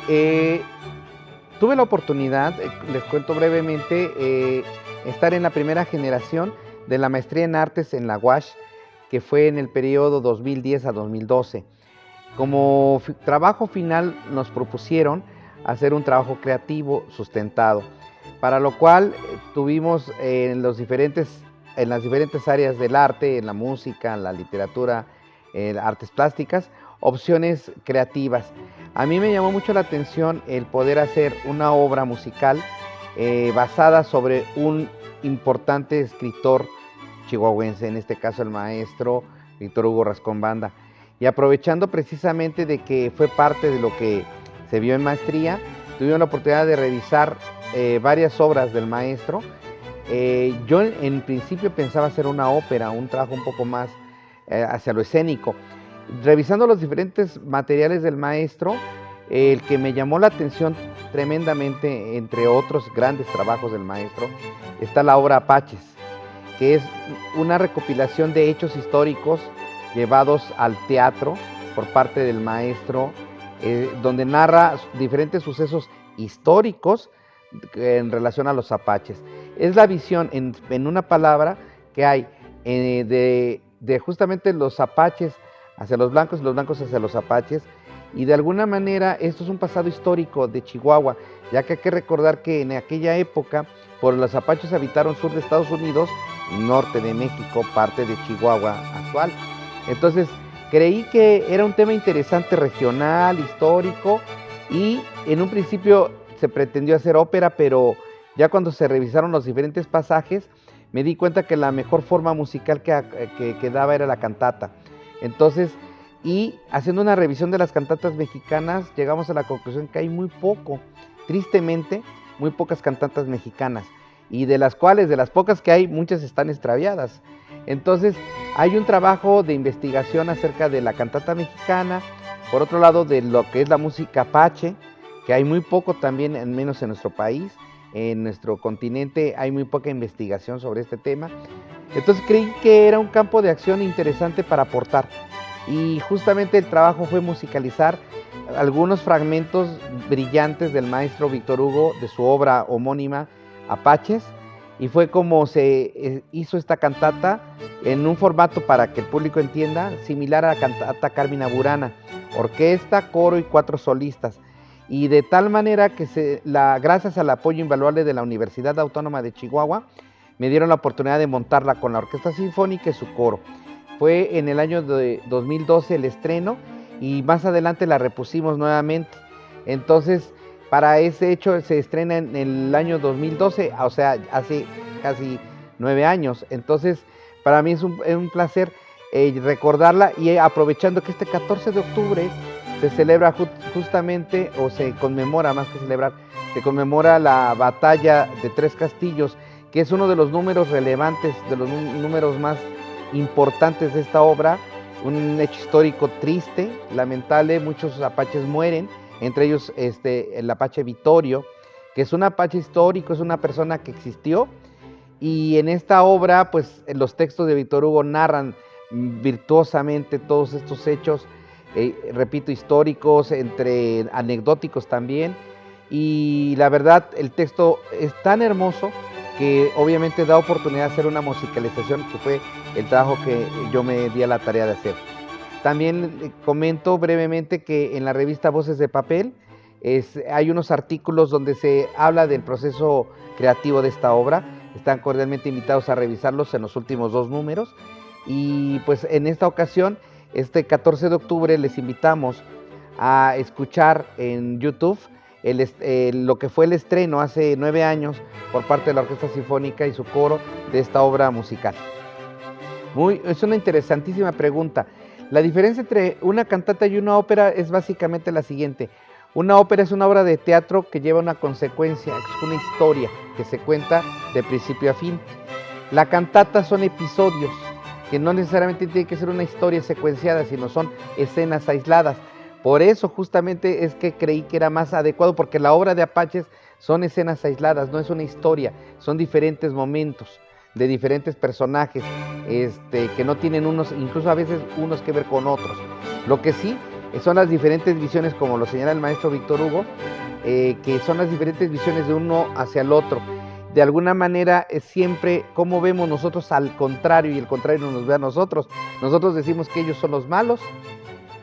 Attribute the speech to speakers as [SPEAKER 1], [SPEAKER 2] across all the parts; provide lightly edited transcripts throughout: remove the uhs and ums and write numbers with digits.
[SPEAKER 1] eh, tuve la oportunidad, les cuento brevemente, estar en la primera generación de la maestría en artes en la UASH, que fue en el periodo 2010 a 2012. Como trabajo final nos propusieron hacer un trabajo creativo sustentado, para lo cual tuvimos en las diferentes áreas del arte, en la música, en la literatura, en artes plásticas, opciones creativas. A mí me llamó mucho la atención el poder hacer una obra musical basada sobre un importante escritor chihuahuense, en este caso el maestro Víctor Hugo Rascón Banda. Y aprovechando precisamente de que fue parte de lo que se vio en maestría, tuvimos la oportunidad de revisar varias obras del maestro. Yo en principio pensaba hacer una ópera, un trabajo un poco más hacia lo escénico. Revisando los diferentes materiales del maestro, el que me llamó la atención tremendamente, entre otros grandes trabajos del maestro, está la obra Apaches, que es una recopilación de hechos históricos llevados al teatro por parte del maestro, donde narra diferentes sucesos históricos en relación a los apaches. Es la visión, en una palabra, que hay de justamente los apaches hacia los blancos y los blancos hacia los apaches, y de alguna manera esto es un pasado histórico de Chihuahua, ya que hay que recordar que en aquella época, los apaches habitaron sur de Estados Unidos, norte de México, parte de Chihuahua actual. Entonces creí que era un tema interesante, regional, histórico, y en un principio se pretendió hacer ópera, pero ya cuando se revisaron los diferentes pasajes, me di cuenta que la mejor forma musical que daba era la cantata. Entonces, y haciendo una revisión de las cantatas mexicanas, llegamos a la conclusión que hay muy poco, tristemente, muy pocas cantatas mexicanas, y de las cuales, de las pocas que hay, muchas están extraviadas. Entonces, hay un trabajo de investigación acerca de la cantata mexicana, por otro lado, de lo que es la música apache, que hay muy poco también, al menos en nuestro país, en nuestro continente hay muy poca investigación sobre este tema. Entonces creí que era un campo de acción interesante para aportar, y justamente el trabajo fue musicalizar algunos fragmentos brillantes del maestro Víctor Hugo, de su obra homónima Apaches, y fue como se hizo esta cantata en un formato, para que el público entienda, similar a la cantata Carmina Burana, orquesta, coro y 4 solistas, y de tal manera que gracias al apoyo invaluable de la Universidad Autónoma de Chihuahua, me dieron la oportunidad de montarla con la Orquesta Sinfónica y su coro. Fue en el año de 2012 el estreno, y más adelante la repusimos nuevamente. Entonces, para ese hecho se estrena en el año 2012, o sea, hace casi 9 años. Entonces, para mí es un placer recordarla, y aprovechando que este 14 de octubre se celebra justamente, o se conmemora, más que celebrar, se conmemora la batalla de Tres Castillos, que es uno de los números relevantes, de los números más importantes de esta obra, un hecho histórico triste, lamentable. Muchos apaches mueren, entre ellos el apache Vittorio, que es un apache histórico, es una persona que existió, y en esta obra, pues los textos de Víctor Hugo narran virtuosamente todos estos hechos, repito, históricos, entre anecdóticos también, y la verdad el texto es tan hermoso que obviamente da oportunidad de hacer una musicalización, que fue el trabajo que yo me di a la tarea de hacer. También comento brevemente que en la revista Voces de Papel hay unos artículos donde se habla del proceso creativo de esta obra. Están cordialmente invitados a revisarlos en los últimos 2 números. Y pues en esta ocasión, este 14 de octubre, les invitamos a escuchar en YouTube lo que fue el estreno hace 9 años por parte de la Orquesta Sinfónica y su coro de esta obra musical. Es una interesantísima pregunta. La diferencia entre una cantata y una ópera es básicamente la siguiente. Una ópera es una obra de teatro que lleva una consecuencia, es una historia que se cuenta de principio a fin. La cantata son episodios, que no necesariamente tiene que ser una historia secuenciada, sino son escenas aisladas. Por eso justamente es que creí que era más adecuado, porque la obra de Apaches son escenas aisladas, no es una historia, son diferentes momentos de diferentes personajes que no tienen incluso a veces unos que ver con otros. Lo que sí son las diferentes visiones, como lo señala el maestro Víctor Hugo, que son las diferentes visiones de uno hacia el otro. De alguna manera es siempre cómo vemos nosotros al contrario y el contrario nos ve a nosotros. Nosotros decimos que ellos son los malos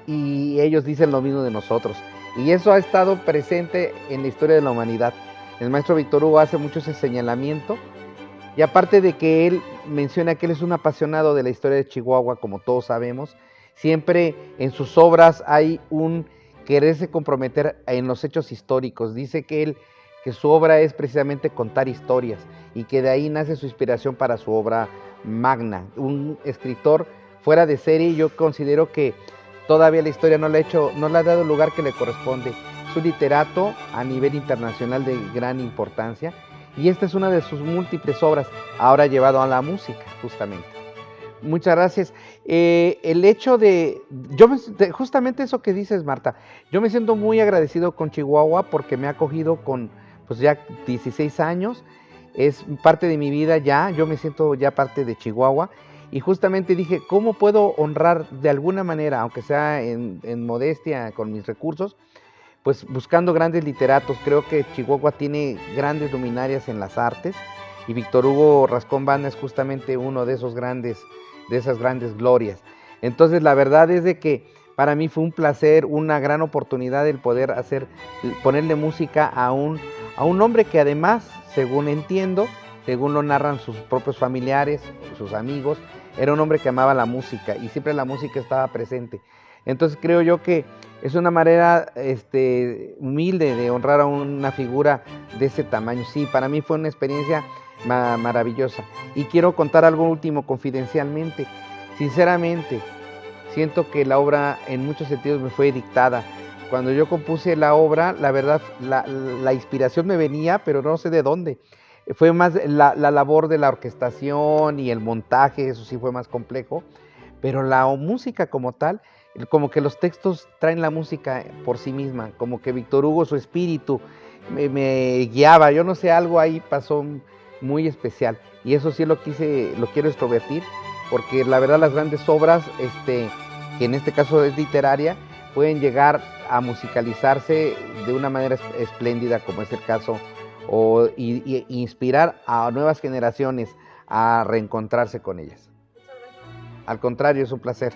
[SPEAKER 1] y ellos dicen lo mismo de nosotros. Y eso ha estado presente en la historia de la humanidad. El maestro Víctor Hugo hace mucho ese señalamiento, y aparte de que él menciona que él es un apasionado de la historia de Chihuahua, como todos sabemos, siempre en sus obras hay un quererse comprometer en los hechos históricos. Dice que su obra es precisamente contar historias y que de ahí nace su inspiración para su obra magna. Un escritor fuera de serie. Yo considero que todavía la historia no le ha dado el lugar que le corresponde. Es un literato a nivel internacional de gran importancia, y esta es una de sus múltiples obras, ahora llevado a la música, justamente. Muchas gracias. El hecho justamente eso que dices, Marta, yo me siento muy agradecido con Chihuahua porque me ha acogido con pues ya 16 años, es parte de mi vida ya, yo me siento ya parte de Chihuahua, y justamente dije, ¿cómo puedo honrar de alguna manera, aunque sea en modestia, con mis recursos? Pues buscando grandes literatos. Creo que Chihuahua tiene grandes luminarias en las artes, y Víctor Hugo Rascón Banda es justamente uno de esas grandes glorias. Entonces la verdad es de que para mí fue un placer, una gran oportunidad el poder ponerle música a un hombre que además, según entiendo, según lo narran sus propios familiares, sus amigos, era un hombre que amaba la música y siempre la música estaba presente. Entonces creo yo que es una manera humilde de honrar a una figura de ese tamaño. Sí, para mí fue una experiencia maravillosa. Y quiero contar algo último confidencialmente. Sinceramente, siento que la obra en muchos sentidos me fue dictada. Cuando yo compuse la obra, la verdad, la inspiración me venía, pero no sé de dónde. Fue más la labor de la orquestación y el montaje, eso sí fue más complejo, pero la música como tal, como que los textos traen la música por sí misma, como que Víctor Hugo, su espíritu, me guiaba, yo no sé, algo ahí pasó muy especial, y eso sí lo quiero extrovertir, porque la verdad las grandes obras, que en este caso es literaria, pueden llegar a musicalizarse de una manera espléndida, como es el caso, y inspirar a nuevas generaciones a reencontrarse con ellas. Al contrario, es un placer.